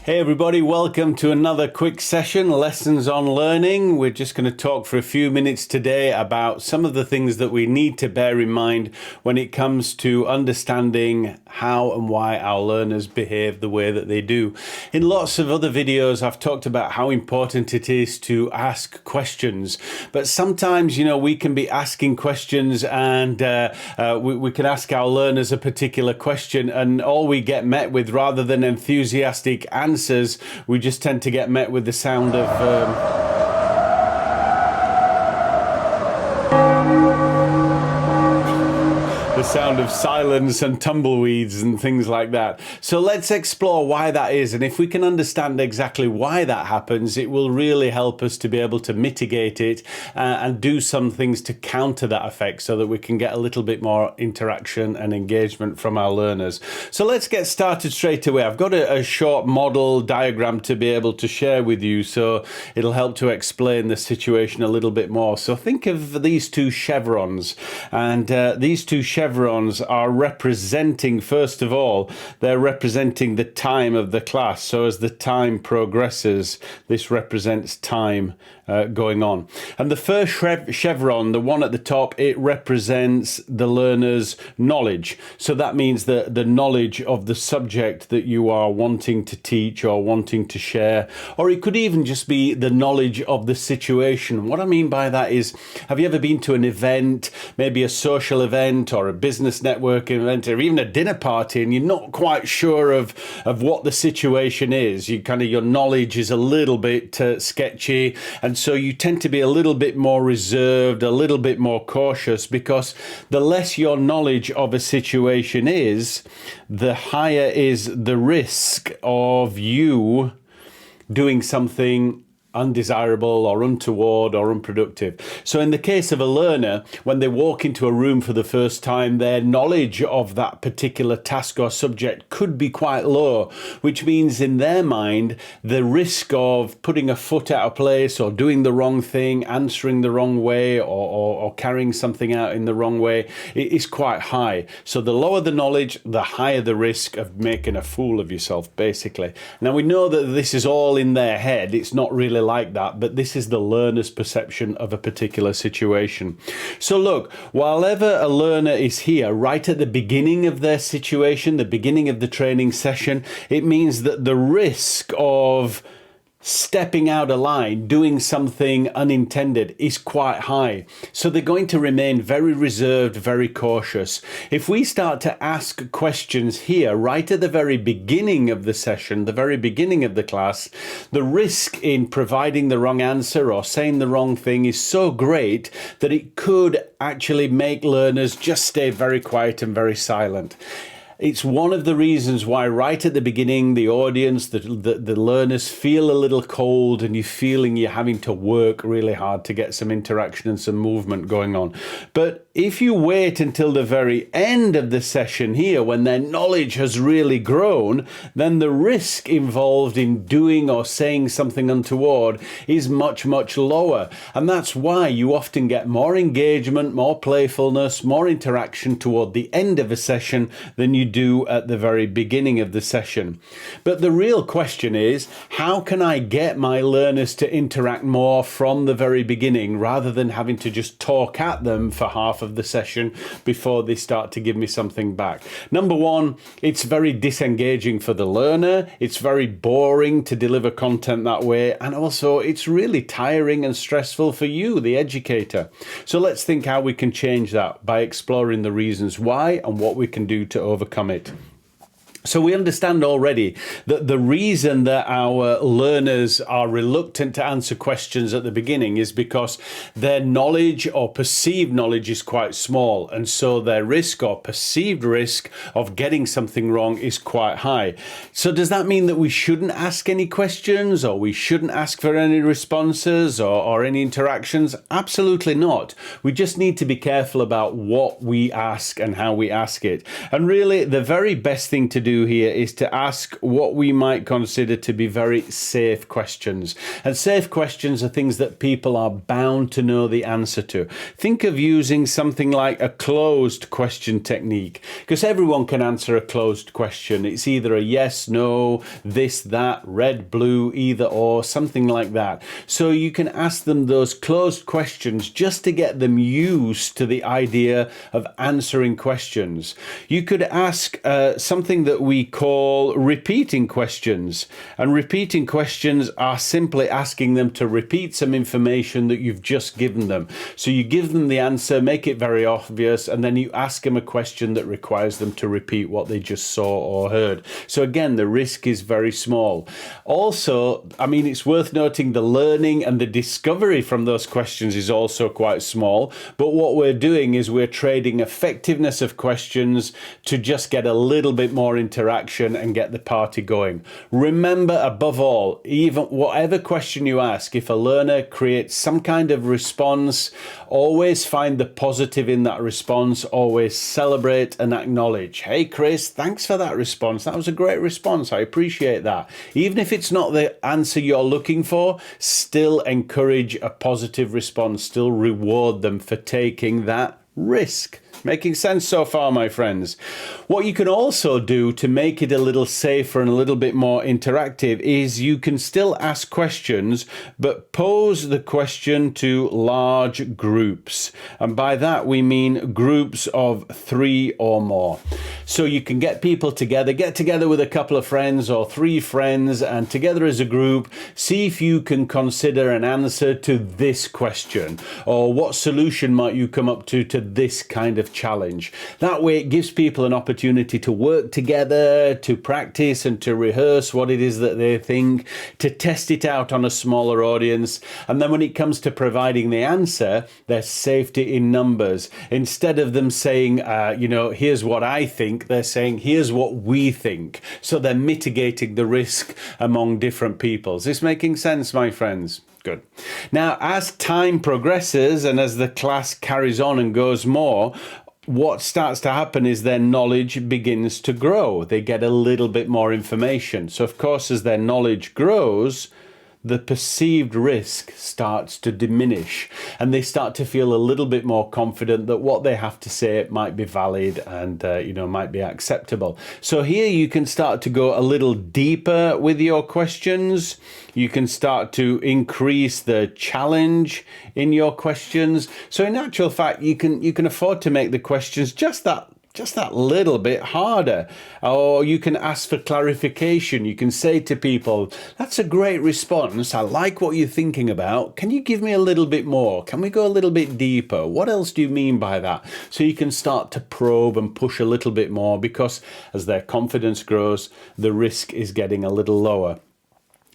Hey everybody, welcome to another quick session, Lessons on Learning. We're just going to talk for a few minutes today about some of the things that we need to bear in mind when it comes to understanding how and why our learners behave the way that they do. In lots of other videos, I've talked about how important it is to ask questions, but sometimes, we can be asking questions and we can ask our learners a particular question and all we get met with, rather than enthusiastic answers, we just tend to get met with the sound of silence and tumbleweeds and things like that. So let's explore why that is, and if we can understand exactly why that happens, it will really help us to be able to mitigate it and do some things to counter that effect so that we can get a little bit more interaction and engagement from our learners. So let's get started straight away. I've got a short model diagram to be able to share with you, so it'll help to explain the situation a little bit more. So think of these two chevrons, and these two chevrons are representing, first of all, they're representing the time of the class. So as the time progresses, this represents time going on. And the first chevron, the one at the top, it represents the learner's knowledge. So that means the knowledge of the subject that you are wanting to teach or wanting to share, or it could even just be the knowledge of the situation. What I mean by that is, have you ever been to an event, maybe a social event or a business networking event, or even a dinner party, and you're not quite sure of what the situation is? Your knowledge is a little bit sketchy, and so you tend to be a little bit more reserved, a little bit more cautious, because the less your knowledge of a situation is, the higher is the risk of you doing something undesirable or untoward or unproductive. So in the case of a learner, when they walk into a room for the first time, their knowledge of that particular task or subject could be quite low, which means in their mind, the risk of putting a foot out of place or doing the wrong thing, answering the wrong way, or carrying something out in the wrong way is quite high. So the lower the knowledge, the higher the risk of making a fool of yourself, basically. Now we know that this is all in their head. It's not really like that, but this is the learner's perception of a particular situation. So look, whenever a learner is here right at the beginning of their situation, the beginning of the training session, it means that the risk of stepping out of line, doing something unintended, is quite high. So they're going to remain very reserved, very cautious. If we start to ask questions here right at the very beginning of the session, the very beginning of the class, the risk in providing the wrong answer or saying the wrong thing is so great that it could actually make learners just stay very quiet and very silent. It's one of the reasons why right at the beginning, the audience, the learners feel a little cold, and you're feeling you're having to work really hard to get some interaction and some movement going on. But if you wait until the very end of the session here, when their knowledge has really grown, then the risk involved in doing or saying something untoward is much, much lower. And that's why you often get more engagement, more playfulness, more interaction toward the end of a session than you do at the very beginning of the session. But the real question is, how can I get my learners to interact more from the very beginning, rather than having to just talk at them for half of the session before they start to give me something back? Number one, it's very disengaging for the learner. It's very boring to deliver content that way. And also it's really tiring and stressful for you, the educator. So let's think how we can change that by exploring the reasons why and what we can do to overcome it. So we understand already that the reason that our learners are reluctant to answer questions at the beginning is because their knowledge or perceived knowledge is quite small. And so their risk or perceived risk of getting something wrong is quite high. So does that mean that we shouldn't ask any questions, or we shouldn't ask for any responses or any interactions? Absolutely not. We just need to be careful about what we ask and how we ask it. And really, the very best thing to do do here is to ask what we might consider to be very safe questions. And safe questions are things that people are bound to know the answer to. Think of using something like a closed question technique, because everyone can answer a closed question. It's either a yes, no, this, that, red, blue, either or, something like that. So you can ask them those closed questions just to get them used to the idea of answering questions. You could ask something that we call repeating questions. And repeating questions are simply asking them to repeat some information that you've just given them. So you give them the answer, make it very obvious, and then you ask them a question that requires them to repeat what they just saw or heard. So again, the risk is very small. Also, I mean, it's worth noting the learning and the discovery from those questions is also quite small. But what we're doing is we're trading effectiveness of questions to just get a little bit more interaction and get the party going. Remember, above all, even whatever question you ask, if a learner creates some kind of response, always find the positive in that response, always celebrate and acknowledge. Hey, Chris, thanks for that response. That was a great response. I appreciate that. Even if it's not the answer you're looking for, still encourage a positive response, still reward them for taking that risk. Making sense so far, my friends? What you can also do to make it a little safer and a little bit more interactive is you can still ask questions, but pose the question to large groups. And by that, we mean groups of 3 or more. So you can get people together, get together with a couple of friends or 3 friends, and together as a group, see if you can consider an answer to this question, or what solution might you come up to this kind of challenge. That way it gives people an opportunity to work together, to practice and to rehearse what it is that they think, to test it out on a smaller audience. And then when it comes to providing the answer, there's safety in numbers. Instead of them saying, here's what I think, they're saying, here's what we think. So they're mitigating the risk among different people. Is this making sense, my friends? Good. Now, as time progresses and as the class carries on and goes more, what starts to happen is their knowledge begins to grow. They get a little bit more information. So, of course, as their knowledge grows, the perceived risk starts to diminish and they start to feel a little bit more confident that what they have to say might be valid and might be acceptable. So here you can start to go a little deeper with your questions. You can start to increase the challenge in your questions. So in actual fact, you can afford to make the questions just that little bit harder. Or you can ask for clarification. You can say to people, that's a great response. I like what you're thinking about. Can you give me a little bit more? Can we go a little bit deeper? What else do you mean by that? So you can start to probe and push a little bit more, because as their confidence grows, the risk is getting a little lower.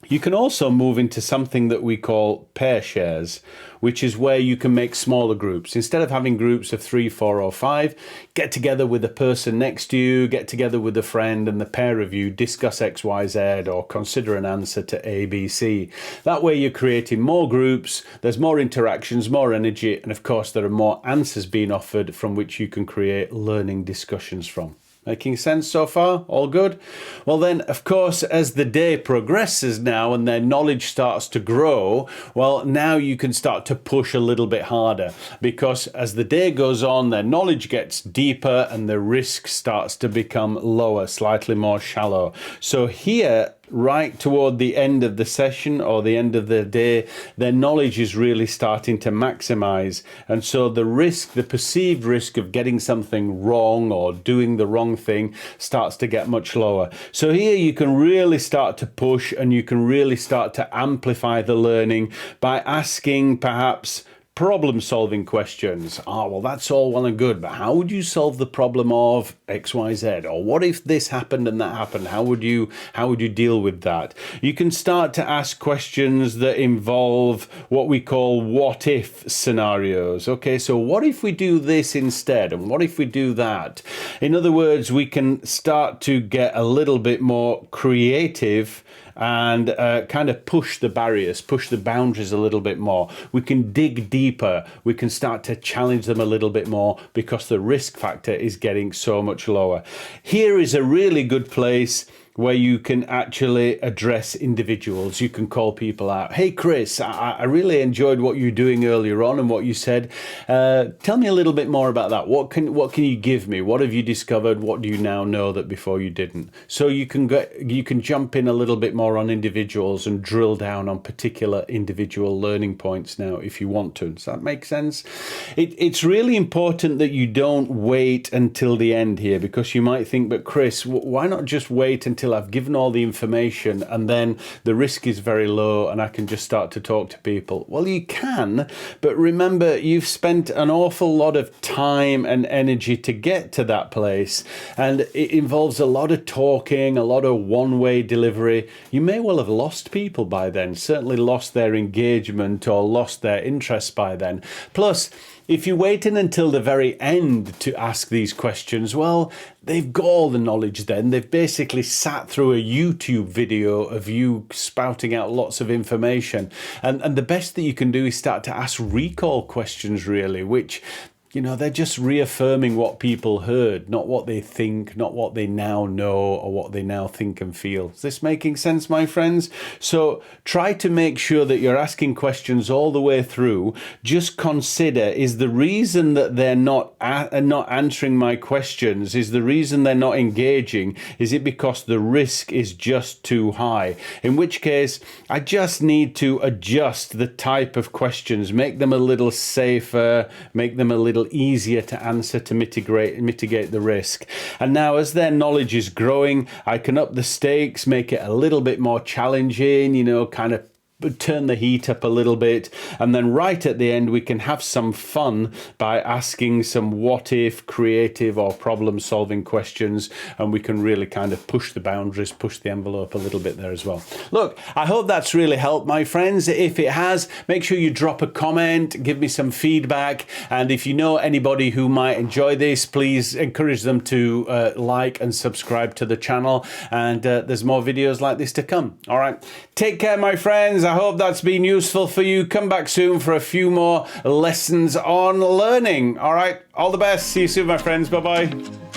You can also move into something that we call pair shares, which is where you can make smaller groups. Instead of having groups of 3, 4, or 5, get together with the person next to you, get together with a friend, and the pair of you discuss X, Y, Z, or consider an answer to A, B, C. That way you're creating more groups, there's more interactions, more energy, and of course there are more answers being offered from which you can create learning discussions from. Making sense so far? All good? Well then, of course, as the day progresses now and their knowledge starts to grow, well, now you can start to push a little bit harder, because as the day goes on, their knowledge gets deeper and the risk starts to become lower, slightly more shallow. So here, right toward the end of the session or the end of the day, their knowledge is really starting to maximize. And so the perceived risk of getting something wrong or doing the wrong thing starts to get much lower. So here you can really start to push and you can really start to amplify the learning by asking perhaps problem-solving questions. Well, that's all well and good, but how would you solve the problem of X, Y, Z? Or what if this happened and that happened? How would you deal with that? You can start to ask questions that involve what we call what-if scenarios. Okay, so what if we do this instead? And what if we do that? In other words, we can start to get a little bit more creative and kind of push the barriers, push the boundaries a little bit more. We can dig deeper. We can start to challenge them a little bit more because the risk factor is getting so much lower. Here is a really good place where you can actually address individuals. You can call people out. Hey, Chris, I really enjoyed what you were doing earlier on and what you said. Tell me a little bit more about that. What can you give me? What have you discovered? What do you now know that before you didn't? So you can jump in a little bit more on individuals and drill down on particular individual learning points now if you want to. Does that make sense? It's really important that you don't wait until the end here, because you might think, but Chris, why not just wait until I've given all the information and then the risk is very low and I can just start to talk to people? Well, you can, but remember, you've spent an awful lot of time and energy to get to that place, and it involves a lot of talking, a lot of one-way delivery. You may well have lost people by then, certainly lost their engagement or lost their interest by then. Plus, if you wait until the very end to ask these questions, well, they've got all the knowledge then. They've basically sat through a YouTube video of you spouting out lots of information. And the best that you can do is start to ask recall questions, really, which, you know, they're just reaffirming what people heard, not what they think, not what they now know or what they now think and feel. Is this making sense, my friends? So try to make sure that you're asking questions all the way through. Just consider, is the reason that they're not answering my questions, is the reason they're not engaging, is it because the risk is just too high? In which case, I just need to adjust the type of questions, make them a little safer, make them a little easier to answer to mitigate the risk. And now, as their knowledge is growing, I can up the stakes, make it a little bit more challenging, you know, kind of turn the heat up a little bit, and then right at the end we can have some fun by asking some what if, creative or problem solving questions, and we can really kind of push the boundaries, push the envelope a little bit there as well. Look, I hope that's really helped, my friends. If it has, make sure you drop a comment, give me some feedback, and if you know anybody who might enjoy this, please encourage them to like and subscribe to the channel, and there's more videos like this to come. All right, take care, my friends. I hope that's been useful for you. Come back soon for a few more lessons on learning. All right, all the best. See you soon, my friends. Bye-bye.